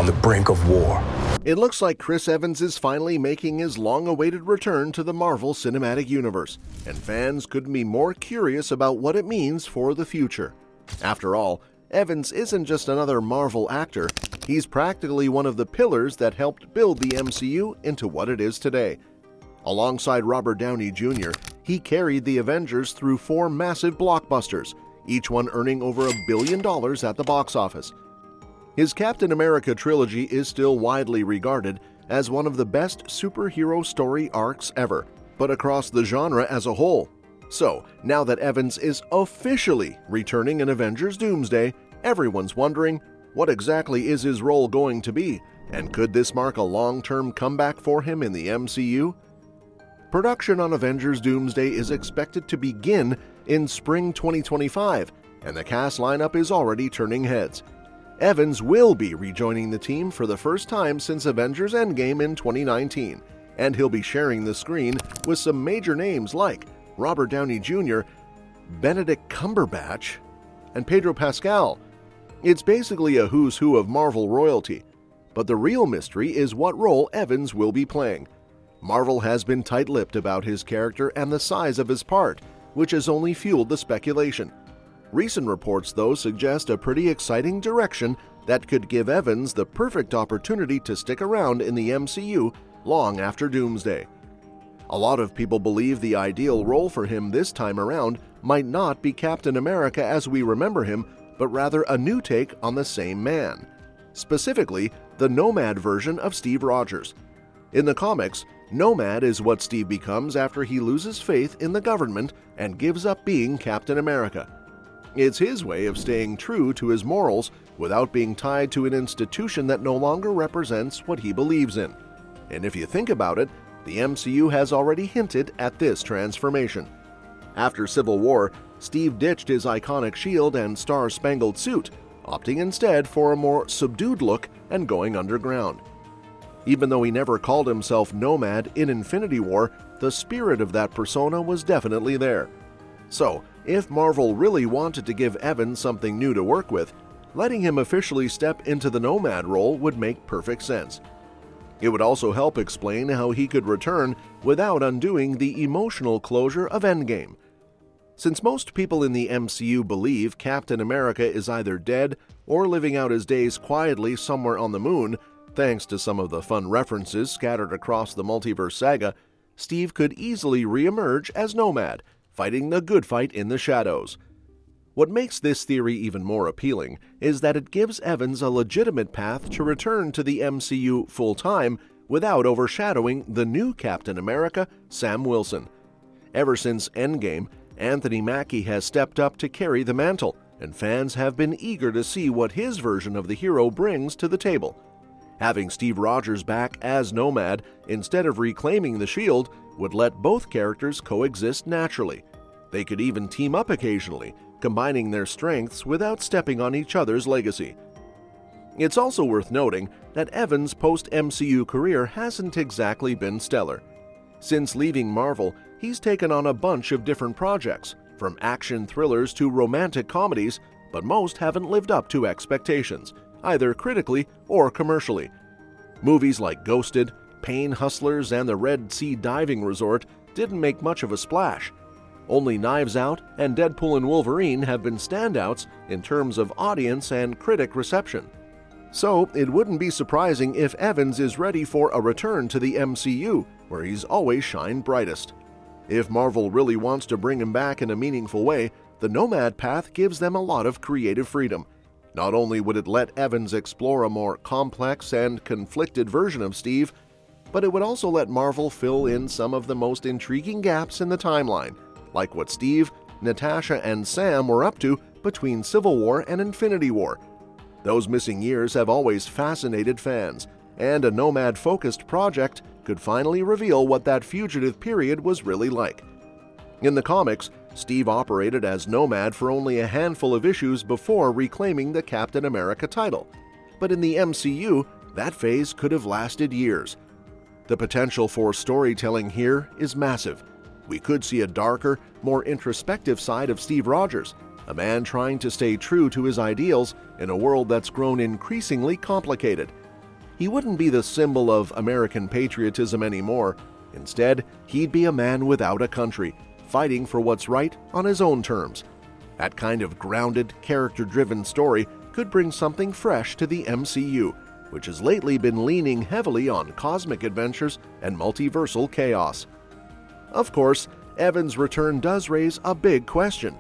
on the brink of war. It looks like Chris Evans is finally making his long-awaited return to the Marvel Cinematic Universe, and fans couldn't be more curious about what it means for the future. After all, Evans isn't just another Marvel actor, he's practically one of the pillars that helped build the MCU into what it is today. Alongside Robert Downey Jr., he carried the Avengers through 4 massive blockbusters, each one earning over $1 billion at the box office. His Captain America trilogy is still widely regarded as one of the best superhero story arcs ever, but across the genre as a whole. So, now that Evans is officially returning in Avengers Doomsday, everyone's wondering, what exactly is his role going to be, and could this mark a long-term comeback for him in the MCU? Production on Avengers Doomsday is expected to begin in spring 2025, and the cast lineup is already turning heads. Evans will be rejoining the team for the first time since Avengers Endgame in 2019, and he'll be sharing the screen with some major names like Robert Downey Jr., Benedict Cumberbatch, and Pedro Pascal. It's basically a who's who of Marvel royalty, but the real mystery is what role Evans will be playing. Marvel has been tight-lipped about his character and the size of his part, which has only fueled the speculation. Recent reports, though, suggest a pretty exciting direction that could give Evans the perfect opportunity to stick around in the MCU long after Doomsday. A lot of people believe the ideal role for him this time around might not be Captain America as we remember him, but rather a new take on the same man. Specifically, the Nomad version of Steve Rogers. In the comics, Nomad is what Steve becomes after he loses faith in the government and gives up being Captain America. It's his way of staying true to his morals without being tied to an institution that no longer represents what he believes in. And if you think about it, the MCU has already hinted at this transformation. After Civil War, Steve ditched his iconic shield and star-spangled suit, opting instead for a more subdued look and going underground. Even though he never called himself Nomad in Infinity War, the spirit of that persona was definitely there. So, if Marvel really wanted to give Evans something new to work with, letting him officially step into the Nomad role would make perfect sense. It would also help explain how he could return without undoing the emotional closure of Endgame. Since most people in the MCU believe Captain America is either dead or living out his days quietly somewhere on the moon, thanks to some of the fun references scattered across the multiverse saga, Steve could easily re-emerge as Nomad, fighting the good fight in the shadows. What makes this theory even more appealing is that it gives Evans a legitimate path to return to the MCU full-time without overshadowing the new Captain America, Sam Wilson. Ever since Endgame, Anthony Mackie has stepped up to carry the mantle, and fans have been eager to see what his version of the hero brings to the table. Having Steve Rogers back as Nomad instead of reclaiming the shield would let both characters coexist naturally. They could even team up occasionally, combining their strengths without stepping on each other's legacy. It's also worth noting that Evans' post-MCU career hasn't exactly been stellar. Since leaving Marvel, he's taken on a bunch of different projects, from action thrillers to romantic comedies, but most haven't lived up to expectations, either critically or commercially. Movies like Ghosted, Pain Hustlers, and the Red Sea Diving Resort didn't make much of a splash. Only Knives Out and Deadpool and Wolverine have been standouts in terms of audience and critic reception. So it wouldn't be surprising if Evans is ready for a return to the MCU, where he's always shined brightest. If Marvel really wants to bring him back in a meaningful way, the Nomad path gives them a lot of creative freedom. Not only would it let Evans explore a more complex and conflicted version of Steve, but it would also let Marvel fill in some of the most intriguing gaps in the timeline, like what Steve, Natasha, and Sam were up to between Civil War and Infinity War. Those missing years have always fascinated fans, and a Nomad-focused project could finally reveal what that fugitive period was really like. In the comics, Steve operated as Nomad for only a handful of issues before reclaiming the Captain America title. But in the MCU, that phase could have lasted years. The potential for storytelling here is massive. We could see a darker, more introspective side of Steve Rogers, a man trying to stay true to his ideals in a world that's grown increasingly complicated. He wouldn't be the symbol of American patriotism anymore. Instead, he'd be a man without a country, fighting for what's right on his own terms. That kind of grounded, character-driven story could bring something fresh to the MCU, which has lately been leaning heavily on cosmic adventures and multiversal chaos. Of course, Evans' return does raise a big question.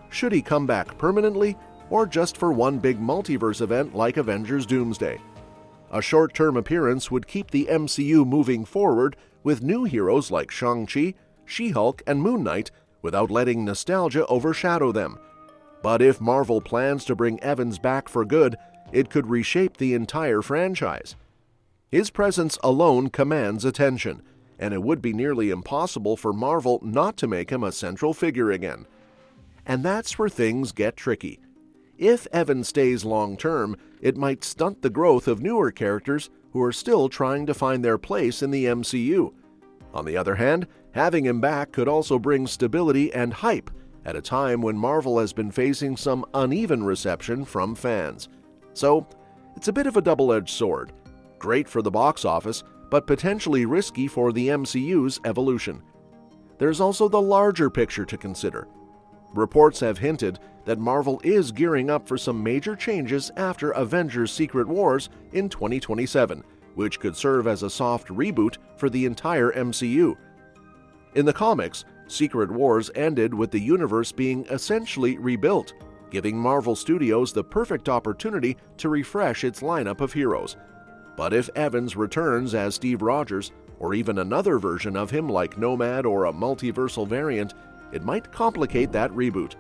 Should he come back permanently, or just for one big multiverse event like Avengers Doomsday? A short-term appearance would keep the MCU moving forward with new heroes like Shang-Chi, She-Hulk, and Moon Knight without letting nostalgia overshadow them. But if Marvel plans to bring Evans back for good, it could reshape the entire franchise. His presence alone commands attention, and it would be nearly impossible for Marvel not to make him a central figure again. And that's where things get tricky. If Evans stays long-term, it might stunt the growth of newer characters who are still trying to find their place in the MCU. On the other hand, having him back could also bring stability and hype at a time when Marvel has been facing some uneven reception from fans. So, it's a bit of a double-edged sword. Great for the box office, but potentially risky for the MCU's evolution. There's also the larger picture to consider. Reports have hinted that Marvel is gearing up for some major changes after Avengers: Secret Wars in 2027, which could serve as a soft reboot for the entire MCU. In the comics, Secret Wars ended with the universe being essentially rebuilt, giving Marvel Studios the perfect opportunity to refresh its lineup of heroes. But if Evans returns as Steve Rogers, or even another version of him like Nomad or a multiversal variant, it might complicate that reboot.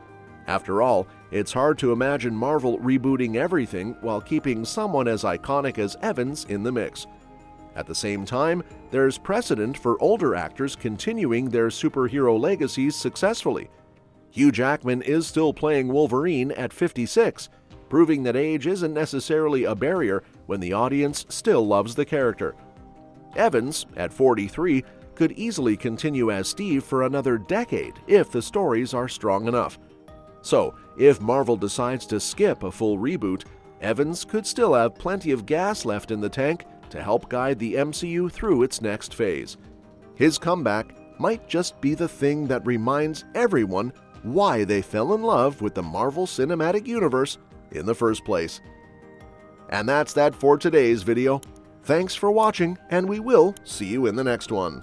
After all, it's hard to imagine Marvel rebooting everything while keeping someone as iconic as Evans in the mix. At the same time, there's precedent for older actors continuing their superhero legacies successfully. Hugh Jackman is still playing Wolverine at 56, proving that age isn't necessarily a barrier when the audience still loves the character. Evans, at 43, could easily continue as Steve for another decade if the stories are strong enough. So, if Marvel decides to skip a full reboot, Evans could still have plenty of gas left in the tank to help guide the MCU through its next phase. His comeback might just be the thing that reminds everyone why they fell in love with the Marvel Cinematic Universe in the first place. And that's that for today's video. Thanks for watching, and we will see you in the next one.